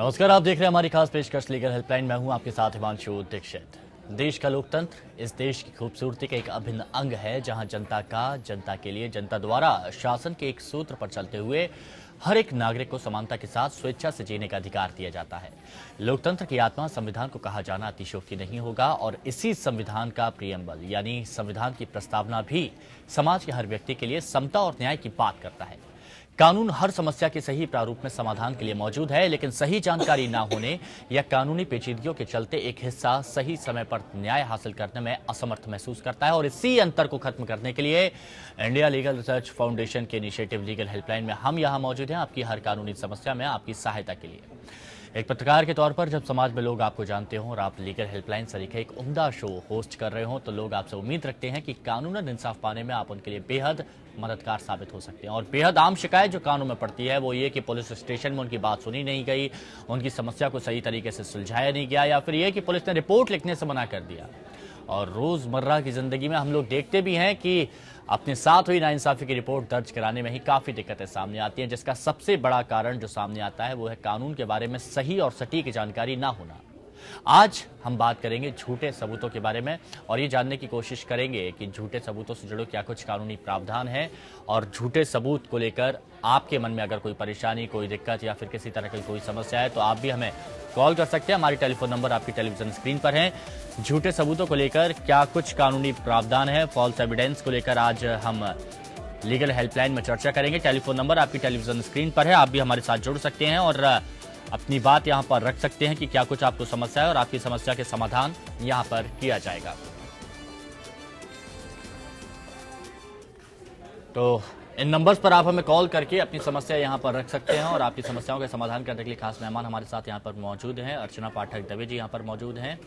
नमस्कार, आप देख रहे हैं हमारी खास पेशकश लीगल हेल्पलाइन। मैं हूं आपके साथ हिमांशु दीक्षित। देश का लोकतंत्र इस देश की खूबसूरती का एक अभिन्न अंग है, जहां जनता का, जनता के लिए, जनता द्वारा शासन के एक सूत्र पर चलते हुए हर एक नागरिक को समानता के साथ स्वेच्छा से जीने का अधिकार दिया जाता है। लोकतंत्र की आत्मा संविधान को कहा जाना अतिशयोक्ति नहीं होगा और इसी संविधान का प्रियम्बल यानी संविधान की प्रस्तावना भी समाज के हर व्यक्ति के लिए समता और न्याय की बात करता है। कानून हर समस्या के सही प्रारूप में समाधान के लिए मौजूद है, लेकिन सही जानकारी न होने या कानूनी पेचीदगियों के चलते एक हिस्सा सही समय पर न्याय हासिल करने में असमर्थ महसूस करता है। और इसी अंतर को खत्म करने के लिए इंडिया लीगल रिसर्च फाउंडेशन के इनिशिएटिव लीगल हेल्पलाइन में हम यहां मौजूद हैं, आपकी हर कानूनी समस्या में आपकी सहायता के लिए। एक पत्रकार के तौर पर जब समाज में लोग आपको जानते हों और आप लीगल हेल्पलाइन सरीखे एक उम्दा शो होस्ट कर रहे हों, तो लोग आपसे उम्मीद रखते हैं कि कानूनन इंसाफ पाने में आप उनके लिए बेहद मददगार साबित हो सकते हैं। और बेहद आम शिकायत जो कानून में पड़ती है वो ये कि पुलिस स्टेशन में उनकी बात सुनी नहीं गई, उनकी समस्या को सही तरीके से सुलझाया नहीं गया, या फिर ये कि पुलिस ने रिपोर्ट लिखने से मना कर दिया। और रोजमर्रा की जिंदगी में हम लोग देखते भी हैं कि अपने साथ हुई नाइंसाफी की रिपोर्ट दर्ज कराने में ही काफी दिक्कतें सामने आती हैं, जिसका सबसे बड़ा कारण जो सामने आता है वो है कानून के बारे में सही और सटीक जानकारी ना होना। आज हम बात करेंगे झूठे सबूतों के बारे में और ये जानने की कोशिश करेंगे कि झूठे सबूतों से जुड़े क्या कुछ कानूनी प्रावधान है, और झूठे सबूत को लेकर आपके मन में अगर कोई परेशानी, कोई दिक्कत या फिर किसी तरह की कोई समस्या है तो आप भी हमें कॉल कर सकते हैं। हमारी टेलीफोन नंबर आपकी टेलीविजन स्क्रीन पर है। झूठे सबूतों को लेकर क्या कुछ कानूनी प्रावधान है, फॉल्स एविडेंस को लेकर आज हम लीगल हेल्पलाइन में चर्चा करेंगे। टेलीफोन नंबर आपकी टेलीविजन स्क्रीन पर है, आप भी हमारे साथ जुड़ सकते हैं और अपनी बात यहां पर रख सकते हैं कि क्या कुछ आपको समस्या है और आपकी समस्या के समाधान यहां पर किया जाएगा। तो इन नंबर्स पर आप हमें कॉल करके अपनी समस्या यहां पर रख सकते हैं और आपकी समस्याओं का समाधान करने के लिए खास मेहमान हमारे साथ यहां पर मौजूद हैं। अर्चना पाठक दवे जी यहां पर मौजूद हैं,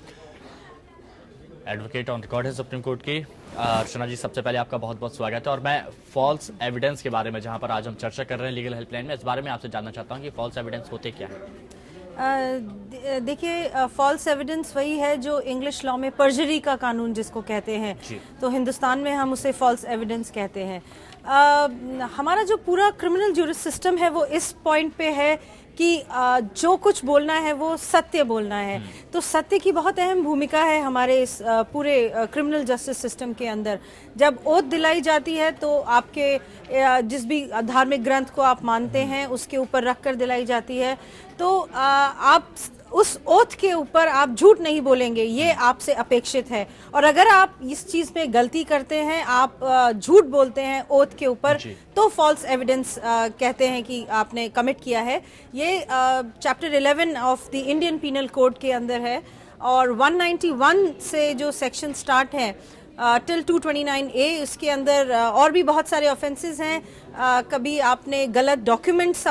एडवोकेट ऑन रिकॉर्ड है सुप्रीम कोर्ट की। अर्चना जी, सबसे पहले आपका बहुत बहुत स्वागत है। और मैं फॉल्स एविडेंस के बारे में जहां पर आज हम चर्चा कर रहे हैं लीगल हेल्पलाइन में, इस बारे में आपसे जानना चाहता हूं कि फॉल्स एविडेंस होते क्या है। देखिए, फॉल्स एविडेंस वही है जो इंग्लिश लॉ में पर्जरी का कानून जिसको कहते हैं, तो हिंदुस्तान में हम उसे फॉल्स एविडेंस कहते हैं। हमारा जो पूरा क्रिमिनल ज्यूरिस सिस्टम है वो इस पॉइंट पे है कि जो कुछ बोलना है वो सत्य बोलना है। तो सत्य की बहुत अहम भूमिका है हमारे इस पूरे क्रिमिनल जस्टिस सिस्टम के अंदर। जब ओथ दिलाई जाती है तो आपके जिस भी धार्मिक ग्रंथ को आप मानते हैं उसके ऊपर रख कर दिलाई जाती है, तो आप उस ओथ के ऊपर आप झूठ नहीं बोलेंगे, ये आपसे अपेक्षित है। और अगर आप इस चीज में गलती करते हैं, आप झूठ बोलते हैं ओथ के ऊपर, तो फॉल्स एविडेंस कहते हैं कि आपने कमिट किया है। ये chapter 11 of the Indian Penal Code के अंदर है और 191 से जो सेक्शन स्टार्ट है टिल 229A, उसके अंदर और भी बहुत सारे ऑफेंसेस हैं। कभी आपने गलत डॉक्यूमेंट्स,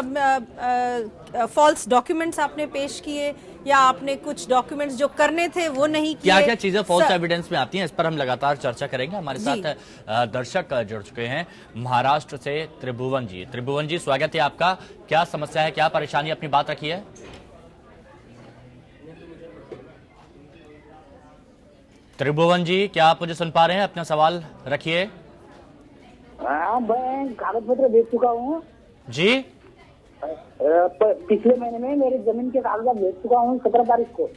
फॉल्स डॉक्यूमेंट्स आपने पेश किए, या आपने कुछ डॉक्यूमेंट्स जो करने थे वो नहीं किए। क्या क्या चीजें फॉल्स एविडेंस में आती हैं, इस पर हम लगातार चर्चा करेंगे। हमारे साथ दर्शक जुड़ चुके हैं महाराष्ट्र से। त्रिभुवन जी, त्रिभुवन जी स्वागत है आपका। क्या समस्या है, क्या परेशानी, अपनी बात रखिए। त्रिभुवन जी, क्या आप मुझे सुन पा रहे हैं? अपना सवाल रखिए। मैं कागज पत्र भेज चुका हूँ जी। पिछले महीने में मेरी जमीन के कागजात भेज चुका हूँ 17 तारीख को।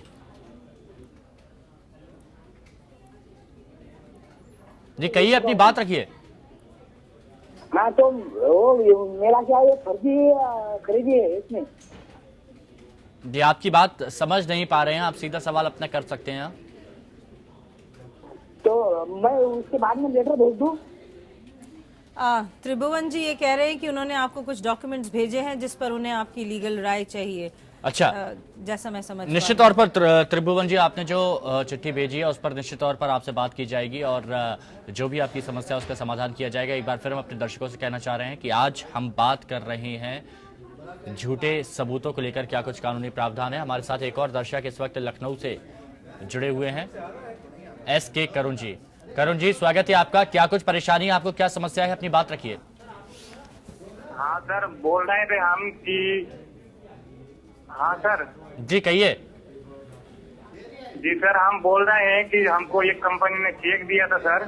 जी कहिए, अपनी बात रखिए। हाँ, तो वो मेरा क्या ये फर्जी खरीदी है इसमें। जी आपकी बात समझ नहीं पा रहे हैं, आप सीधा सवाल अपना कर सकते हैं। तो मैं उसके बाद में लेटर भेज दूं? त्रिभुवन जी ये कह रहे हैं कि उन्होंने आपको कुछ डॉक्यूमेंट्स भेजे हैं जिस पर उन्हें आपकी लीगल राय चाहिए। अच्छा, जैसा मैं समझ निश्चित तौर पर त्रिभुवन जी, आपने जो चिट्ठी भेजी है उस पर निश्चित तौर पर आपसे बात की जाएगी और जो भी आपकी समस्या है उसका समाधान किया जाएगा। एक बार फिर हम अपने दर्शकों से कहना चाह रहे हैं कि आज हम बात कर रहे हैं झूठे सबूतों को लेकर क्या कुछ कानूनी प्रावधान है। हमारे साथ एक और दर्शक इस वक्त लखनऊ से जुड़े हुए हैं, SK करुण जी। करुण जी स्वागत है आपका। क्या कुछ परेशानी है आपको, क्या समस्या है, अपनी बात रखिए। हाँ सर, बोल रहे थे हम कि हाँ सर जी कहिए। जी सर, हम बोल रहे हैं कि हमको एक कंपनी ने चेक दिया था सर।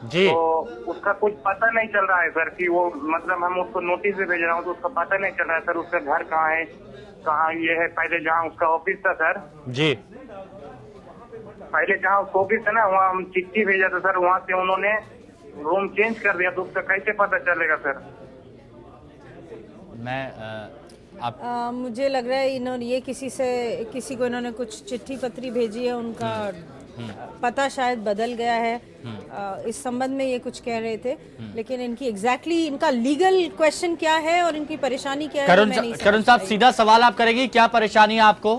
जी। तो उसका कुछ पता नहीं चल रहा है सर कि वो मतलब हम उसको नोटिस भी भेज रहा हूँ तो उसका पता नहीं चल रहा है सर, उसका घर कहाँ है, कहाँ ये है। पहले जहाँ उसका ऑफिस था सर, जी। पहले जहाँ उसका ऑफिस था ना, वहाँ हम चिट्ठी भेजा था सर, वहाँ से उन्होंने रूम चेंज कर दिया, तो उसका कैसे पता चलेगा सर? मैं आप मुझे लग रहा है ये किसी को इन्होंने कुछ चिट्ठी पत्री भेजी है, उनका पता शायद बदल गया है। इस संबंध में ये कुछ कह रहे थे, लेकिन इनकी एग्जैक्टली इनका लीगल क्वेश्चन क्या है और इनकी परेशानी क्या है, मैं नहीं समझ करुण साहब पाई। सीधा सवाल आप करेंगी, क्या परेशानी है आपको?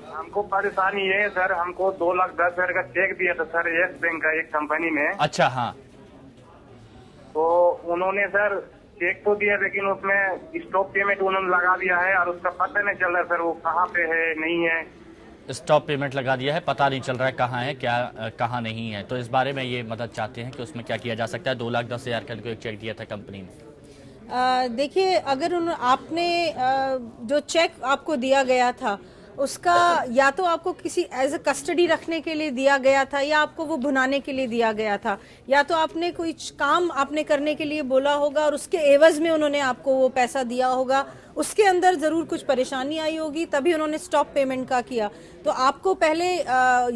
हमको परेशानी ये है सर, हमको 2,10,000 का चेक दिया था सर यस बैंक का एक कंपनी में। अच्छा, हाँ। तो उन्होंने सर चेक तो दिया, लेकिन उसमें स्टॉप पेमेंट उन्होंने लगा दिया है और उसका पता नहीं चल रहा सर वो कहाँ पे है नहीं है। स्टॉप पेमेंट लगा दिया है, पता नहीं चल रहा है कहाँ है, क्या कहाँ नहीं है। तो इस बारे में ये मदद चाहते हैं कि उसमें क्या किया जा सकता है। 2,10,000 का इनको एक चेक दिया था कंपनी ने। देखिए, अगर आपने जो चेक आपको दिया गया था उसका या तो आपको किसी एज अ कस्टडी रखने के लिए दिया गया था, या आपको वो भुनाने के लिए दिया गया था, या तो आपने कोई काम आपने करने के लिए बोला होगा और उसके एवज में उन्होंने आपको वो पैसा दिया होगा। उसके अंदर जरूर कुछ परेशानी आई होगी, तभी उन्होंने स्टॉप पेमेंट का किया। तो आपको पहले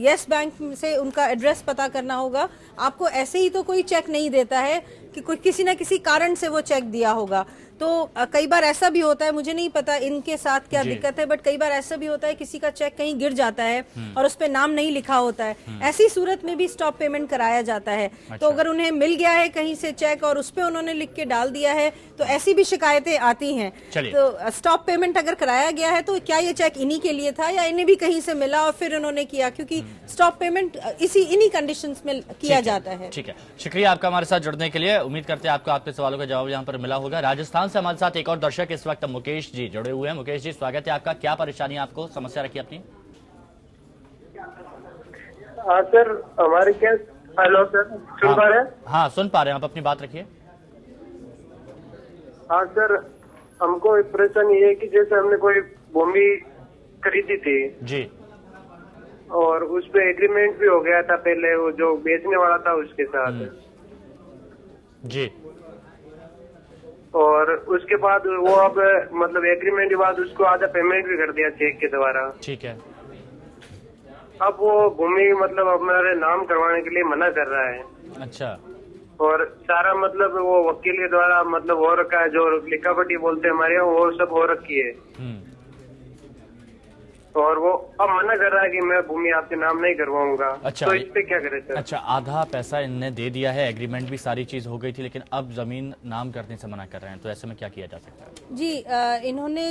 यस बैंक से उनका एड्रेस पता करना होगा। आपको ऐसे ही तो कोई चेक नहीं देता है कि कोई किसी ना किसी कारण से वो चेक दिया होगा। तो कई बार ऐसा भी होता है, मुझे नहीं पता इनके साथ क्या दिक्कत है, बट कई बार ऐसा भी होता है किसी का चेक कहीं गिर जाता है और उस पे नाम नहीं लिखा होता है। ऐसी सूरत में भी स्टॉप पेमेंट कराया जाता है। तो अगर उन्हें मिल गया है कहीं से चेक और उस पे उन्होंने लिख के डाल दिया है, तो ऐसी भी शिकायतें आती हैं। तो स्टॉप पेमेंट अगर कराया गया है तो क्या ये चेक इन्हीं के लिए था या इन्हें भी कहीं से मिला और फिर उन्होंने किया? क्योंकि स्टॉप पेमेंट इन्हीं कंडीशंस में किया जाता है। ठीक है, शुक्रिया आपका हमारे साथ जुड़ने के लिए। उम्मीद करते हैं आपको आपके सवालों का जवाब यहाँ पर मिला होगा। राजस्थान से हमारे साथ एक और दर्शक इस वक्त मुकेश जी जुड़े हुए हैं। मुकेश जी, स्वागत है आपका। क्या परेशानी, आपको समस्या रखी अपनी? हाँ सर, हमारे क्या, हेलो सर, सुन पा रहे हैं? हाँ, सुन पा रहे हैं, आप अपनी बात रखिए। हाँ सर, हमको एक परेशानी ये है कि जैसे हमने कोई भूमि खरीदी थी जी, और उस पे एग्रीमेंट भी हो गया था पहले, वो जो बेचने वाला था उसके साथ। जी। और उसके बाद वो अब मतलब एग्रीमेंट के बाद उसको आधा पेमेंट भी कर दिया चेक के द्वारा। ठीक है। अब वो भूमि मतलब हमारे नाम करवाने के लिए मना कर रहा है। अच्छा। और सारा मतलब वो वकील के द्वारा मतलब हो रखा है, जो लिखा पट्टी बोलते हैं हमारे यहाँ, वो सब हो रखी है। और वो अब मना कर रहा है कि मैं भूमि आपके नाम नहीं करवाऊंगा। अच्छा, तो इस पे क्या करें सर? अच्छा, आधा पैसा इनने दे दिया है, एग्रीमेंट भी सारी चीज हो गई थी, लेकिन अब जमीन नाम करने से मना कर रहे हैं। तो ऐसे में क्या किया जा सकता है? जी, इन्होंने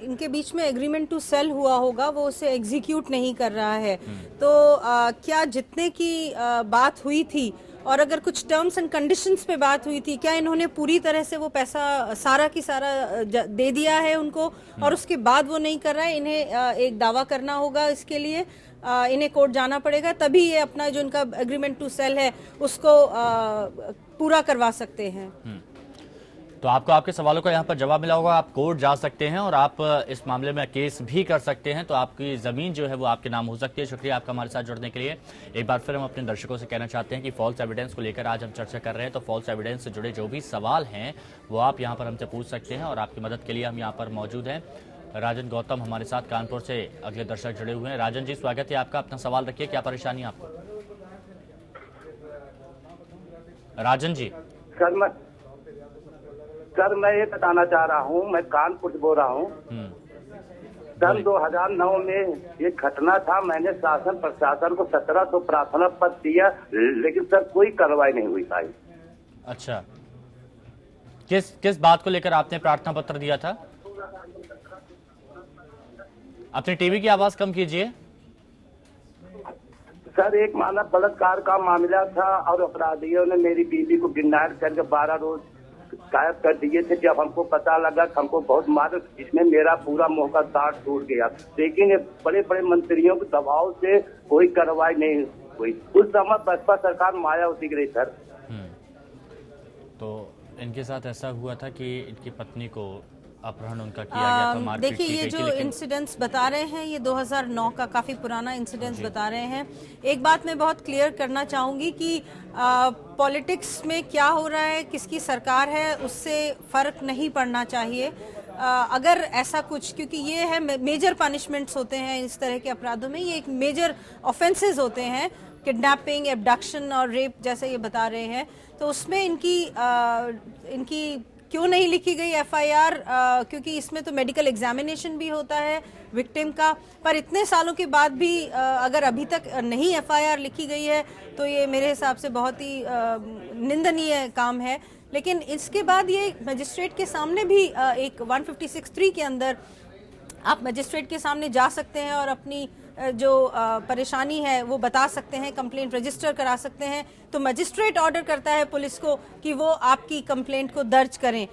इनके बीच में एग्रीमेंट टू सेल हुआ होगा, वो उसे एग्जीक्यूट नहीं कर रहा है। तो क्या जितने की बात हुई थी और अगर कुछ टर्म्स एंड कंडीशंस पे बात हुई थी, क्या इन्होंने पूरी तरह से वो पैसा सारा की सारा दे दिया है उनको और उसके बाद वो नहीं कर रहा है? इन्हें एक दावा करना होगा, इसके लिए इन्हें कोर्ट जाना पड़ेगा, तभी ये अपना जो इनका एग्रीमेंट टू सेल है उसको पूरा करवा सकते हैं। तो आपको आपके सवालों का यहाँ पर जवाब मिला होगा। आप कोर्ट जा सकते हैं और आप इस मामले में केस भी कर सकते हैं, तो आपकी जमीन जो है वो आपके नाम हो सकती है। शुक्रिया आपका हमारे साथ जुड़ने के लिए। एक बार फिर हम अपने दर्शकों से कहना चाहते हैं कि फॉल्स एविडेंस को लेकर आज हम चर्चा कर रहे हैं। तो फॉल्स एविडेंस से जुड़े जो भी सवाल हैं वो आप यहाँ पर हमसे पूछ सकते हैं और आपकी मदद के लिए हम यहाँ पर मौजूद हैं। राजन गौतम हमारे साथ कानपुर से अगले दर्शक जुड़े हुए हैं। राजन जी, स्वागत है आपका। अपना सवाल रखिए, क्या परेशानी है आपको? राजन जी। सर मैं ये बताना चाह रहा हूँ, मैं कानपुर से बोल रहा हूँ। सन 2009 में ये घटना था, मैंने शासन प्रशासन को 1700 प्रार्थना पत्र दिया, लेकिन सर कोई कार्रवाई नहीं हुई पाई। अच्छा, किस बात को लेकर आपने प्रार्थना पत्र दिया था? अपने टीवी की आवाज कम कीजिए। सर एक मानव बलात्कार का मामला था और अपराधियों ने मेरी बीवी को किडनैप करके 12 रोज गायब कर दिए थे। जब हमको पता लगा कि हमको बहुत मार, इसमें मेरा पूरा मुंह का दांत टूट गया, लेकिन ये बड़े बड़े मंत्रियों के दबाव से कोई कार्रवाई नहीं हुई। उस समय बसपा सरकार मायावती की रही सर। तो इनके साथ ऐसा हुआ था कि इनकी पत्नी को अपहरण उनका किया गया था, मारपीट देखिए, की ये गई थी, जो लेकिन इंसिडेंट्स बता रहे हैं ये 2009 का काफ़ी पुराना इंसिडेंट्स बता रहे हैं। एक बात मैं बहुत क्लियर करना चाहूँगी कि पॉलिटिक्स में क्या हो रहा है, किसकी सरकार है, उससे फ़र्क नहीं पड़ना चाहिए। अगर ऐसा कुछ, क्योंकि ये है मेजर पनिशमेंट्स होते हैं इस तरह के अपराधों में, ये एक मेजर ऑफेंसेस होते हैं, किडनैपिंग, एब्डक्शन और रेप जैसे ये बता रहे हैं, तो उसमें इनकी क्यों नहीं लिखी गई एफआईआर, क्योंकि इसमें तो मेडिकल एग्जामिनेशन भी होता है विक्टिम का, पर इतने सालों के बाद भी अगर अभी तक नहीं एफआईआर लिखी गई है तो ये मेरे हिसाब से बहुत ही निंदनीय काम है। लेकिन इसके बाद ये मजिस्ट्रेट के सामने भी एक 156(3) के अंदर आप मजिस्ट्रेट के सामने जा सकते हैं और अपनी जो परेशानी है वो बता सकते हैं, कंप्लेंट रजिस्टर करा सकते हैं, तो मजिस्ट्रेट ऑर्डर करता है पुलिस को कि वो आपकी कंप्लेंट को दर्ज करें।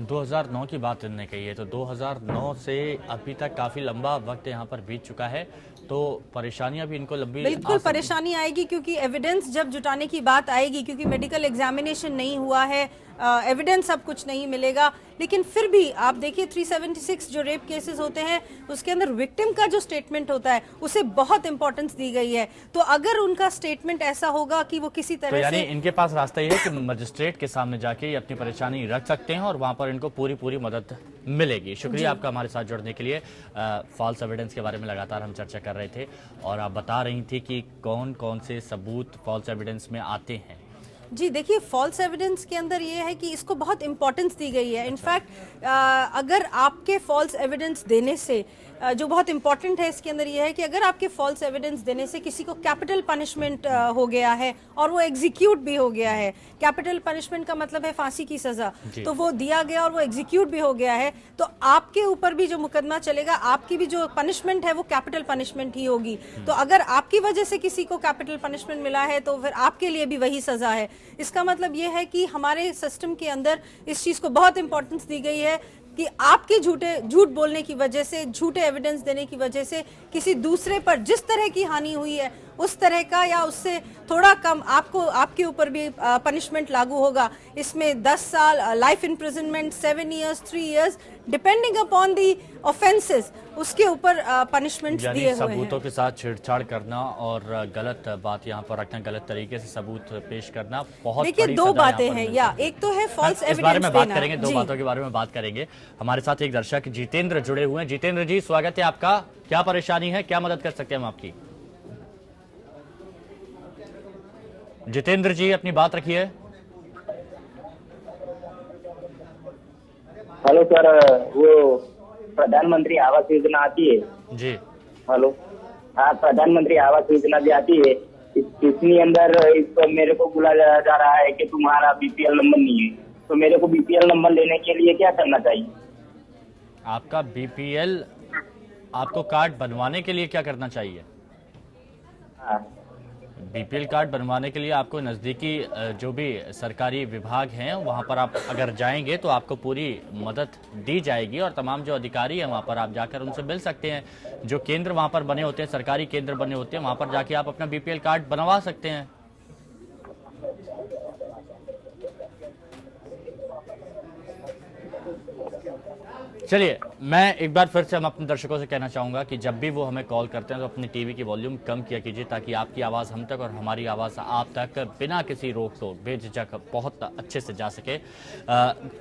2009 की बात इन्होंने कही है, तो 2009 से अभी तक काफी लंबा वक्त यहाँ पर बीत चुका है, तो परेशानियां भी इनको लंबी बिल्कुल परेशानी आएगी, क्योंकि एविडेंस जब जुटाने की बात आएगी, क्योंकि मेडिकल एग्जामिनेशन नहीं हुआ है, एविडेंस सब कुछ नहीं मिलेगा। लेकिन फिर भी आप देखिए 376 जो रेप केसेस होते हैं उसके अंदर विक्टिम का जो स्टेटमेंट होता है उसे बहुत इंपॉर्टेंस दी गई है। तो अगर उनका स्टेटमेंट ऐसा होगा कि वो किसी तरह तो यानी से, इनके पास रास्ता ये है कि मजिस्ट्रेट के सामने जाके ये अपनी परेशानी रख सकते हैं और वहां पर इनको पूरी मदद मिलेगी। शुक्रिया आपका हमारे साथ जुड़ने के लिए। फॉल्स एविडेंस के बारे में लगातार हम चर्चा कर रहे थे और आप बता रही थी कि कौन कौन से सबूत फॉल्स एविडेंस में आते हैं। जी देखिए, फॉल्स एविडेंस के अंदर ये है कि इसको बहुत इंपॉर्टेंस दी गई है। इनफैक्ट अगर आपके फॉल्स एविडेंस देने से जो बहुत इंपॉर्टेंट है इसके अंदर ये है कि अगर आपके फॉल्स एविडेंस देने से किसी को कैपिटल पनिशमेंट हो गया है और वो एग्जीक्यूट भी हो गया है, कैपिटल पनिशमेंट का मतलब है फांसी की सजा, तो वो दिया गया और वो एग्जीक्यूट भी हो गया है, तो आपके ऊपर भी जो मुकदमा चलेगा, आपकी भी जो पनिशमेंट है वो कैपिटल पनिशमेंट ही होगी। तो अगर आपकी वजह से किसी को कैपिटल पनिशमेंट मिला है तो फिर आपके लिए भी वही सजा है। इसका मतलब ये है कि हमारे सिस्टम के अंदर इस चीज को बहुत इंपॉर्टेंस दी गई है कि आपके झूठ बोलने की वजह से, झूठे एविडेंस देने की वजह से किसी दूसरे पर जिस तरह की हानि हुई है उस तरह का या उससे थोड़ा कम आपके ऊपर भी पनिशमेंट लागू होगा। इसमें 10 साल, life imprisonment, 7 years, 3 years, depending upon the offences, उसके ऊपर पनिशमेंट दिए हुए हैं। सबूतों के साथ छेड़छाड़ करना और गलत बात यहाँ पर रखना, गलत तरीके से सबूत पेश करना, बहुत देखिए बड़ी दो सजा बातें यहाँ पर हैं, मिल या सकती है। एक तो है फॉल्स इस बारे एविडेंस में बात देना। करेंगे, दो जी। बातों के बारे में बात करेंगे। हमारे साथ एक दर्शक जितेंद्र जुड़े हुए हैं। जितेंद्र जी, स्वागत है आपका। क्या परेशानी है, क्या मदद कर सकते हैं हम आपकी? जितेंद्र जी, अपनी बात रखिए। हेलो सर, वो प्रधानमंत्री आवास योजना आती है जी। हेलो, हाँ, प्रधानमंत्री आवास योजना भी आती है, इसके अंदर मेरे को बुलाया जा रहा है कि तुम्हारा बीपीएल नंबर नहीं है, तो मेरे को बीपीएल नंबर लेने के लिए क्या करना चाहिए? आपका बीपीएल, आपको कार्ड बनवाने के लिए क्या करना चाहिए? हाँ, बीपीएल कार्ड बनवाने के लिए आपको नज़दीकी जो भी सरकारी विभाग हैं वहां पर आप अगर जाएंगे तो आपको पूरी मदद दी जाएगी और तमाम जो अधिकारी हैं वहां पर आप जाकर उनसे मिल सकते हैं। जो केंद्र वहां पर बने होते हैं, सरकारी केंद्र बने होते हैं, वहां पर जाके आप अपना बीपीएल कार्ड बनवा सकते हैं। चलिए, मैं एक बार फिर से हम अपने दर्शकों से कहना चाहूंगा कि जब भी वो हमें कॉल करते हैं तो अपनी टीवी की वॉल्यूम कम किया कीजिए, ताकि आपकी आवाज़ हम तक और हमारी आवाज़ आप तक बिना किसी रोक टोक, बेझिझक बहुत अच्छे से जा सके।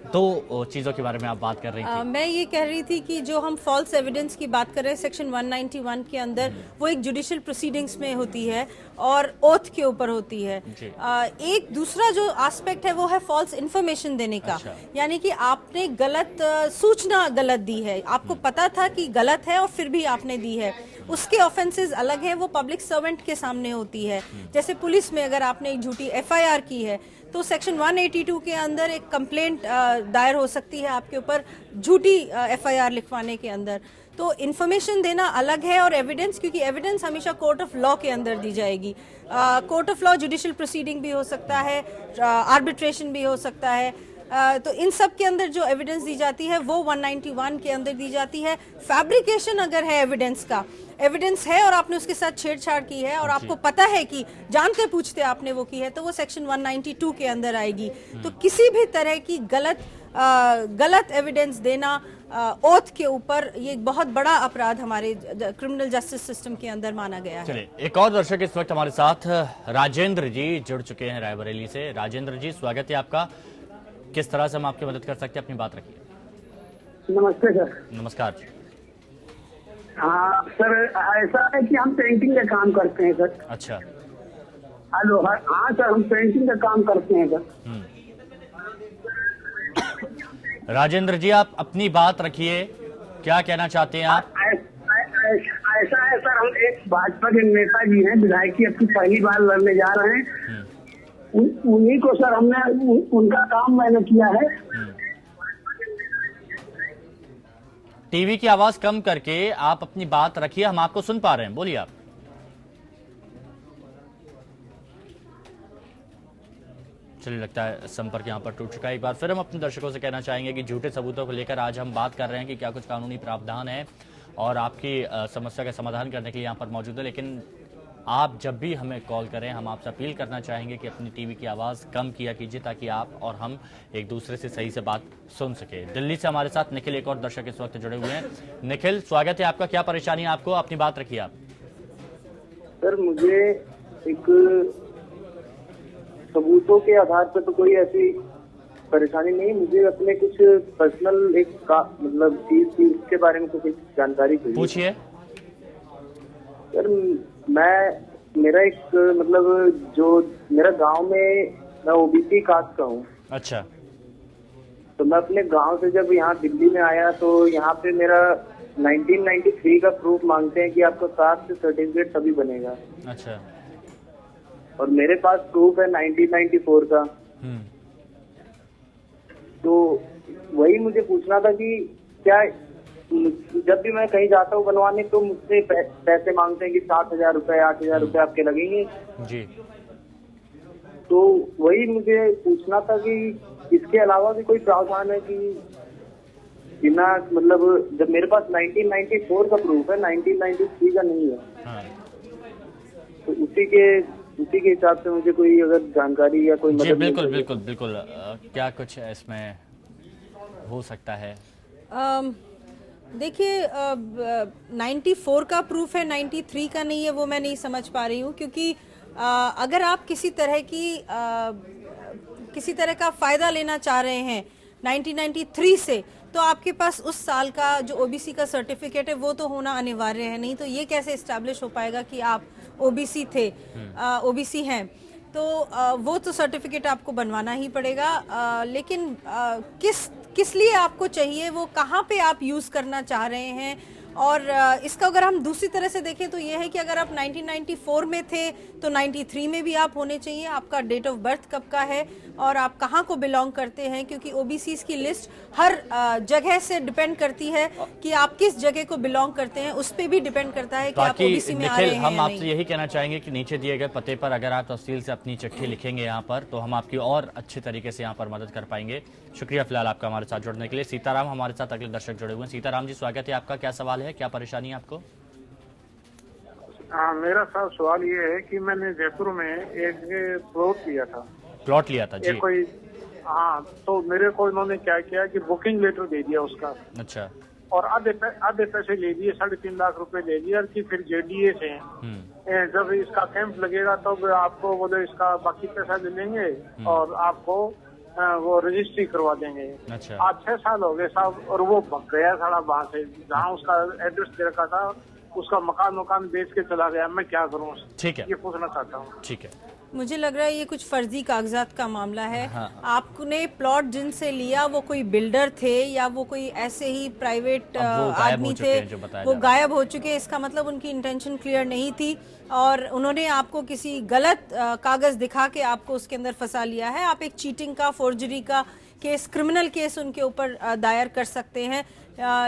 दो चीज़ों के बारे में आप बात कर रही थी। मैं ये कह रही थी कि जो हम फॉल्स एविडेंस की बात कर रहे हैं सेक्शन 191 के अंदर, वो एक जुडिशियल प्रोसीडिंग्स में होती है और ओथ के ऊपर होती है। एक दूसरा जो एस्पेक्ट है वो है फॉल्स इन्फॉर्मेशन देने का। अच्छा। यानी कि आपने गलत सूचना गलत दी है, आपको पता था कि गलत है और फिर भी आपने दी है, उसके ऑफेंसेस अलग है, वो पब्लिक सर्वेंट के सामने होती है। जैसे पुलिस में अगर आपने एक झूठी एफआईआर की है तो सेक्शन 182 के अंदर एक कंप्लेंट दायर हो सकती है आपके ऊपर झूठी एफआईआर लिखवाने के अंदर। तो इन्फॉर्मेशन देना अलग है और एविडेंस, क्योंकि एविडेंस हमेशा कोर्ट ऑफ लॉ के अंदर दी जाएगी। Court of law judicial proceeding भी हो सकता है, आर्बिट्रेशन भी हो सकता है, तो इन सब के अंदर जो एविडेंस दी जाती है वो 191 के अंदर दी जाती है। फैब्रिकेशन अगर है एविडेंस का, एविडेंस है और आपने उसके साथ छेड़छाड़ की है और आपको पता है कि जानते पूछते आपने वो की है, तो वो सेक्शन 192 के अंदर आएगी। तो किसी भी तरह की गलत गलत एविडेंस देना ओथ के ऊपर, ये एक बहुत बड़ा अपराध हमारे क्रिमिनल जस्टिस सिस्टम के अंदर माना गया है। चलिए, एक और दर्शक इस वक्त हमारे साथ राजेंद्र जी जुड़ चुके हैं रायबरेली से। राजेंद्र जी, स्वागत है आपका। किस तरह से हम आपकी मदद कर सकते हैं, अपनी बात रखिए। नमस्ते सर। नमस्कार जी। हाँ सर, ऐसा है कि हम पेंटिंग का काम करते हैं सर। अच्छा। हेलो। हाँ सर, हम पेंटिंग का काम करते हैं सर। राजेंद्र जी, आप अपनी बात रखिए, क्या कहना चाहते हैं आप? ऐसा है सर, हम एक भाजपा के नेता जी हैं, विधायक की अपनी पहली बार लड़ने जा रहे हैं। उन्हीं को सर हमने उनका काम मैंने किया है। टीवी की आवाज कम करके आप अपनी बात रखिए, हम आपको सुन पा रहे हैं, बोलिए आप। चलिए, लगता है संपर्क यहाँ पर टूट चुका है। एक बार फिर हम अपने दर्शकों से कहना चाहेंगे कि झूठे सबूतों को लेकर आज हम बात कर रहे हैं कि क्या कुछ कानूनी प्रावधान है और आपकी समस्या का समाधान करने के लिए यहाँ पर मौजूद है। लेकिन आप जब भी हमें कॉल करें, हम आपसे अपील करना चाहेंगे कि अपनी टीवी की आवाज़ कम किया कीजिए, ताकि आप और हम एक दूसरे से सही से बात सुन सके। दिल्ली से हमारे साथ निखिल, एक और दर्शक इस वक्त जुड़े हुए हैं। निखिल, स्वागत है आपका। क्या परेशानी है आपको, अपनी बात रखिए आप। सर, मुझे एक सबूतों के आधार पर तो कोई ऐसी परेशानी नहीं, मुझे अपने कुछ पर्सनल एक मतलब चीज थी, उसके बारे में कुछ जानकारी चाहिए। पूछिए सर। मेरा एक मतलब जो मेरा गांव में, मैं ओबीसी कास्ट का हूँ। अच्छा। तो मैं अपने गांव से जब यहाँ दिल्ली में आया तो यहाँ पे मेरा 1993 का प्रूफ मांगते हैं कि आपको कास्ट सर्टिफिकेट तभी बनेगा। अच्छा। और मेरे पास प्रूफ है 1994 का। तो वही मुझे पूछना था कि क्या जब भी मैं कहीं जाता हूँ बनवाने तो मुझसे पैसे मांगते हैं कि 7,000 रुपए 8,000 रुपए आपके लगेंगे जी। तो वही मुझे पूछना था कि इसके अलावा भी कोई प्रावधान है कि बिना मतलब, जब मेरे पास 1994 का प्रूफ है, 1993 का नहीं है। हाँ। तो उसी के हिसाब से मुझे कोई अगर जानकारी या कोई जी, बिल्कुल बिल्कुल बिल्कुल। क्या कुछ इसमें हो सकता है? देखिए, 94 का प्रूफ है, 93 का नहीं है, वो मैं नहीं समझ पा रही हूँ। क्योंकि अगर आप किसी तरह का फ़ायदा लेना चाह रहे हैं 1993 से, तो आपके पास उस साल का जो ओबीसी का सर्टिफिकेट है वो तो होना अनिवार्य है। नहीं तो ये कैसे इस्टेब्लिश हो पाएगा कि आप ओबीसी थे, ओबीसी हैं। तो वो तो सर्टिफिकेट आपको बनवाना ही पड़ेगा। लेकिन किस लिए आपको चाहिए, वो कहाँ पे आप यूज़ करना चाह रहे हैं, और इसका अगर हम दूसरी तरह से देखें तो ये है कि अगर आप 1994 में थे तो 93 में भी आप होने चाहिए। आपका डेट ऑफ बर्थ कब का है और आप कहाँ को बिलोंग करते हैं, क्योंकि ओबीसीज की लिस्ट हर जगह से डिपेंड करती है कि आप किस जगह को बिलोंग करते हैं, उस पर भी डिपेंड करता है कि आप ओबीसी में आ रहे हैं हम या आपसे नहीं। यही कहना चाहेंगे कि नीचे दिए गए पते पर अगर आप तफसील से अपनी चिट्ठी लिखेंगे यहाँ पर, तो हम आपकी और अच्छे तरीके से यहाँ पर मदद कर पाएंगे। शुक्रिया फिलहाल आपका हमारे साथ जुड़ने के लिए। सीताराम हमारे साथ अगले दर्शक जुड़े हुए हैं। सीताराम जी, स्वागत है आपका। क्या सवाल है, क्या परेशानी है आपको? मेरा सवाल ये है कि मैंने जयपुर में एक प्लॉट लिया था जी। कोई, हाँ, तो मेरे को इन्होंने क्या किया कि बुकिंग लेटर दे दिया उसका। अच्छा। और आधे पैसे ले लिए, 3.5 लाख रुपए ले लिए, और कि फिर जेडीए से जब इसका कैंप लगेगा तब आपको बोले इसका बाकी पैसा दे लेंगे और आपको वो रजिस्ट्री करवा देंगे। अच्छा। आज 6 साल हो गए साहब, और वो भग गया सारा वहां से, जहाँ उसका एड्रेस दे रखा था, उसका मकान बेच के चला गया। मैं क्या करूँ? ठीक है, ये पूछना चाहता हूँ। ठीक है। मुझे लग रहा है ये कुछ फर्जी कागजात का मामला है। हाँ। आपने प्लॉट जिनसे लिया वो कोई बिल्डर थे या वो कोई ऐसे ही प्राइवेट आदमी थे, वो गायब हो चुके हैं। इसका मतलब उनकी इंटेंशन क्लियर नहीं थी और उन्होंने आपको किसी गलत कागज दिखा के आपको उसके अंदर फंसा लिया है। आप एक चीटिंग का, फोर्जरी का केस, क्रिमिनल केस उनके ऊपर दायर कर सकते हैं।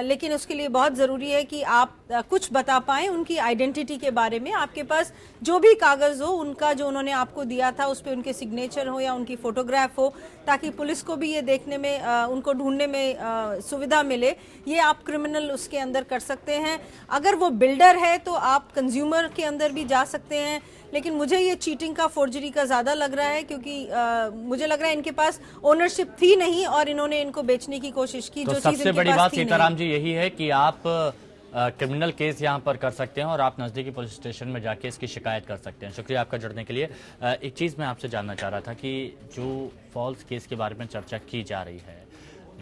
लेकिन उसके लिए बहुत ज़रूरी है कि आप कुछ बता पाएं उनकी आइडेंटिटी के बारे में। आपके पास जो भी कागज़ हो उनका, जो उन्होंने आपको दिया था, उस पर उनके सिग्नेचर हो या उनकी फ़ोटोग्राफ हो, ताकि पुलिस को भी ये देखने में, उनको ढूंढने में सुविधा मिले। ये आप क्रिमिनल उसके अंदर कर सकते हैं। अगर वो बिल्डर है तो आप कंज्यूमर के अंदर भी जा सकते हैं। लेकिन मुझे ये चीटिंग का, फोर्जरी का ज़्यादा लग रहा है, क्योंकि मुझे लग रहा है इनके पास ओनरशिप थी नहीं और इन्होंने इनको बेचने की कोशिश की। तो जो सबसे बड़ी बात सीताराम जी यही है कि आप क्रिमिनल केस यहाँ पर कर सकते हैं और आप नज़दीकी पुलिस स्टेशन में जाके इसकी शिकायत कर सकते हैं। शुक्रिया आपका जुड़ने के लिए। एक चीज़ मैं आपसे जानना चाह रहा था कि जो फॉल्स केस के बारे में चर्चा की जा रही है,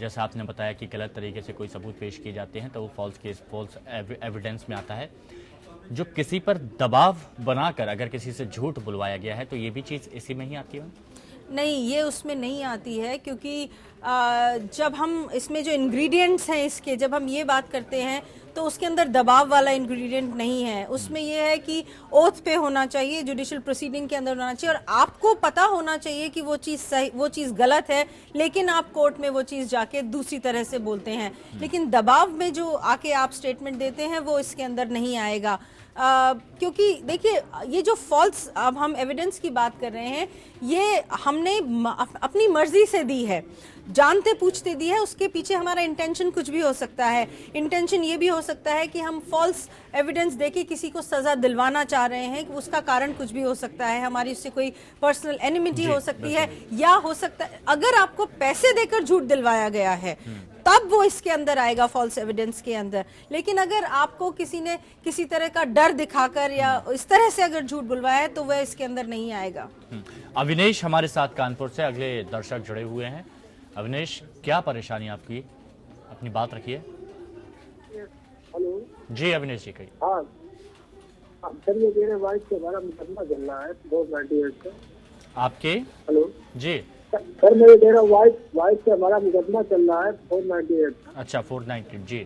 जैसा आपने बताया कि गलत तरीके से कोई सबूत पेश किए जाते हैं तो वो फॉल्स केस, फॉल्स एविडेंस में आता है। जो किसी पर दबाव बनाकर अगर किसी से झूठ बुलवाया गया है तो ये भी चीज़ इसी में ही आती है? नहीं, ये उसमें नहीं आती है, क्योंकि जब हम इसमें जो इंग्रेडिएंट्स हैं इसके, जब हम ये बात करते हैं तो उसके अंदर दबाव वाला इंग्रेडिएंट नहीं है। उसमें ये है कि ओथ पे होना चाहिए, जुडिशियल प्रोसीडिंग के अंदर होना चाहिए और आपको पता होना चाहिए कि वो चीज़ सही, वो चीज़ गलत है, लेकिन आप कोर्ट में वो चीज़ जाके दूसरी तरह से बोलते हैं। लेकिन दबाव में जो आके आप स्टेटमेंट देते हैं वो इसके अंदर नहीं आएगा। क्योंकि देखिए, ये जो फॉल्स, अब हम एविडेंस की बात कर रहे हैं, ये हमने अपनी मर्जी से दी है, जानते पूछते दी है। उसके पीछे हमारा इंटेंशन कुछ भी हो सकता है। इंटेंशन ये भी हो सकता है कि हम फॉल्स एविडेंस देके किसी को सजा दिलवाना चाह रहे हैं, कि उसका कारण कुछ भी हो सकता है, हमारी उससे कोई पर्सनल एनिमिटी हो सकती है, या हो सकता है अगर आपको पैसे देकर झूठ दिलवाया गया है तब वो इसके अंदर आएगा, फॉल्स एविडेंस के अंदर। लेकिन अगर आपको किसी ने किसी तरह का डर दिखाकर या इस तरह से अगर झूठ बुलवाया है तो वह इसके अंदर नहीं आएगा। अविनेश हमारे साथ कानपुर से अगले दर्शक जुड़े हुए हैं। अविनेश, क्या परेशानी आपकी, अपनी बात रखिए। हेलो जी अविनेश जी, कहिए। हाँ सर, ये मेरे वाइफ से हमारा मुकदमा चल रहा है 498 से। आपके? हेलो जी सर, मेरा वाइफ से हमारा मुकदमा चल रहा है 498। अच्छा, 490। जी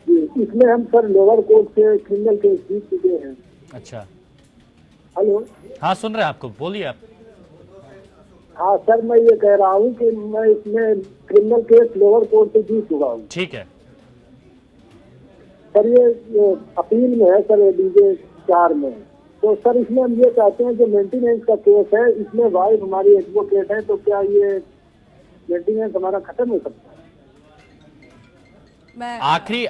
जी, इसमें हम सर लोअर कोर्ट से क्रिमिनल केस जीत चुके हैं। अच्छा, हेलो, हाँ सुन रहे हैं आपको, बोलिए आप। हाँ सर, मैं ये कह रहा हूँ कि मैं इसमें क्रिमिनल केस लोअर कोर्ट से जीत चुका हूँ। ठीक है सर, ये अपील में है सर, डीजे 4 में। तो सर, इसमें हम ये चाहते हैं कि मेंटेनेंस का केस है, इसमें वाइफ हमारी एडवोकेट है, तो क्या ये मेंटेनेंस हमारा खत्म हो सकता है?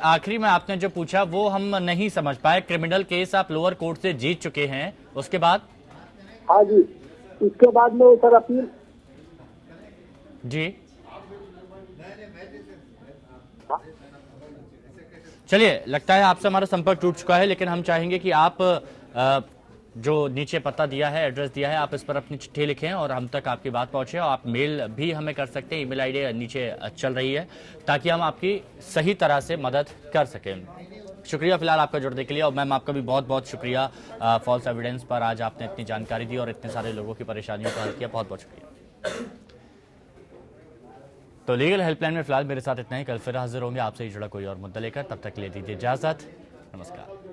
आखिरी में आपने जो पूछा वो हम नहीं समझ पाए। क्रिमिनल केस आप लोअर कोर्ट से जीत चुके हैं, उसके बाद? हाँ जी, इसके बाद में सर अपील। जी चलिए, लगता है आपसे हमारा संपर्क टूट चुका है, लेकिन हम चाहेंगे कि आप जो नीचे पता दिया है, एड्रेस दिया है, आप इस पर अपनी चिट्ठी लिखें और हम तक आपकी बात पहुंचे। और आप मेल भी हमें कर सकते हैं, ईमेल आईडी नीचे चल रही है, ताकि हम आपकी सही तरह से मदद कर सकें। शुक्रिया फिलहाल आपका जुड़ने के लिए, और मैम आपका भी बहुत बहुत शुक्रिया फॉल्स एविडेंस पर आज आपने इतनी जानकारी दी और इतने सारे लोगों की परेशानियों को हल किया। बहुत बहुत शुक्रिया। तो लीगल हेल्पलाइन में फिलहाल मेरे साथ इतना ही। कल फिर हाजिर होंगे आपसे ही जुड़ा कोई और मुद्दा लेकर। तब तक के लिए दीजिए इजाजत। नमस्कार।